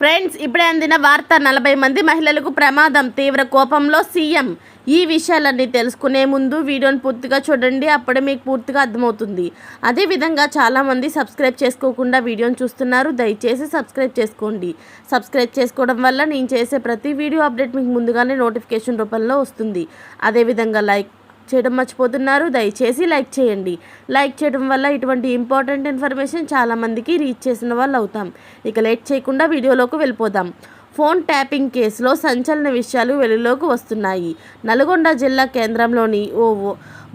Friends, ఇప్పుడే అందిన వార్త. 40 మంది మహిళలకు ప్రమాదం, తీవ్ర కోపంలో సీఎం. ఈ విషయాలన్నీ తెలుసుకునే ముందు వీడియోని పూర్తిగా చూడండి, అప్పుడే మీకు పూర్తిగా అర్థమవుతుంది. అదేవిధంగా చాలామంది సబ్స్క్రైబ్ చేసుకోకుండా వీడియోని చూస్తున్నారు. దయచేసి సబ్స్క్రైబ్ చేసుకోండి. సబ్స్క్రైబ్ చేసుకోవడం వల్ల నేను చేసే ప్రతి వీడియో అప్డేట్ మీకు ముందుగానే నోటిఫికేషన్ రూపంలో వస్తుంది. అదేవిధంగా లైక్ చేయడం మర్చిపోతున్నారు. దయచేసి లైక్ చేయండి. లైక్ చేయడం వల్ల ఇటువంటి ఇంపార్టెంట్ ఇన్ఫర్మేషన్ చాలామందికి రీచ్ చేసిన వాళ్ళు అవుతాం. ఇక లేట్ చేయకుండా వీడియోలోకి వెళ్ళిపోదాం. ఫోన్ ట్యాపింగ్ కేసులో సంచలన విషయాలు వెలుగులోకి వస్తున్నాయి. నల్గొండ జిల్లా కేంద్రంలోని ఓ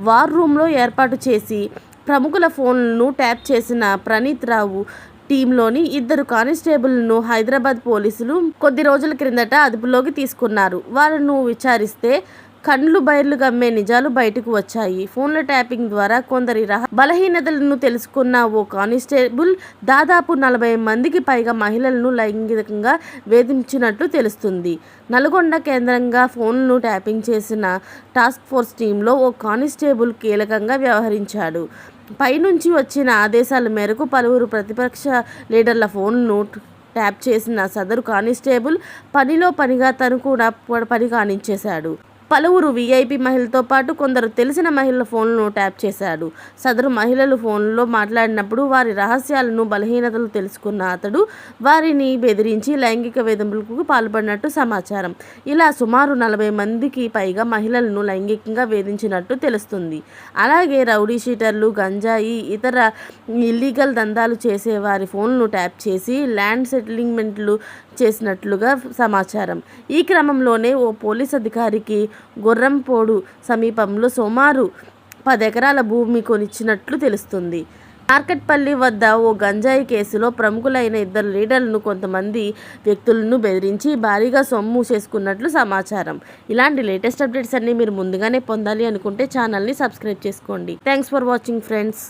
వార్ రూమ్లో ఏర్పాటు చేసి ప్రముఖుల ఫోన్లను ట్యాప్ చేసిన ప్రణీత్ రావు టీంలోని 2 కానిస్టేబుల్ను హైదరాబాద్ పోలీసులు కొద్ది రోజుల క్రిందట అదుపులోకి తీసుకున్నారు. వారిని విచారిస్తే కండ్లు బయర్లు గమ్మే నిజాలు బయటకు వచ్చాయి. ఫోన్ల ట్యాపింగ్ ద్వారా కొందరి బలహీనతలను తెలుసుకున్న ఓ కానిస్టేబుల్ దాదాపు 40 మందికి పైగా మహిళలను లైంగికంగా వేధించినట్లు తెలుస్తుంది. నల్గొండ కేంద్రంగా ఫోన్లను ట్యాపింగ్ చేసిన టాస్క్ ఫోర్స్ టీంలో ఓ కానిస్టేబుల్ కీలకంగా వ్యవహరించాడు. పైనుంచి వచ్చిన ఆదేశాల మేరకు పలువురు ప్రతిపక్ష లీడర్ల ఫోన్ను ట్యాప్ చేసిన సదరు కానిస్టేబుల్ పనిలో పనిగా తను కూడా పని కానిచ్చేశాడు. పలువురు వీఐపీ మహిళలతో పాటు కొందరు తెలిసిన మహిళల ఫోన్లను ట్యాప్ చేశాడు. సదరు మహిళలు ఫోన్లో మాట్లాడినప్పుడు వారి రహస్యాలను, బలహీనతలు తెలుసుకున్న అతడు వారిని బెదిరించి లైంగిక వేధింపులకు పాల్పడినట్టు సమాచారం. ఇలా సుమారు 40 మందికి పైగా మహిళలను లైంగికంగా వేధించినట్టు తెలుస్తుంది. అలాగే రౌడీ షీటర్లు, గంజాయి, ఇతర ఇల్లీగల్ దందాలు చేసే వారి ఫోన్లను ట్యాప్ చేసి ల్యాండ్ సెటిల్మెంట్లు చేసినట్లుగా సమాచారం. ఈ క్రమంలోనే ఓ పోలీస్ అధికారికి గొర్రంపోడు సమీపంలో సుమారు 10 ఎకరాల భూమి కొనిచ్చినట్లు తెలుస్తుంది. మార్కెట్పల్లి వద్ద ఓ గంజాయి కేసులో ప్రముఖులైన 2 లీడర్లను, కొంతమంది వ్యక్తులను బెదిరించి భారీగా సొమ్ము చేసుకున్నట్లు సమాచారం. ఇలాంటి లేటెస్ట్ అప్డేట్స్ అన్నీ మీరు ముందుగానే పొందాలి అనుకుంటే ఛానల్ని సబ్స్క్రైబ్ చేసుకోండి. Thanks for watching friends.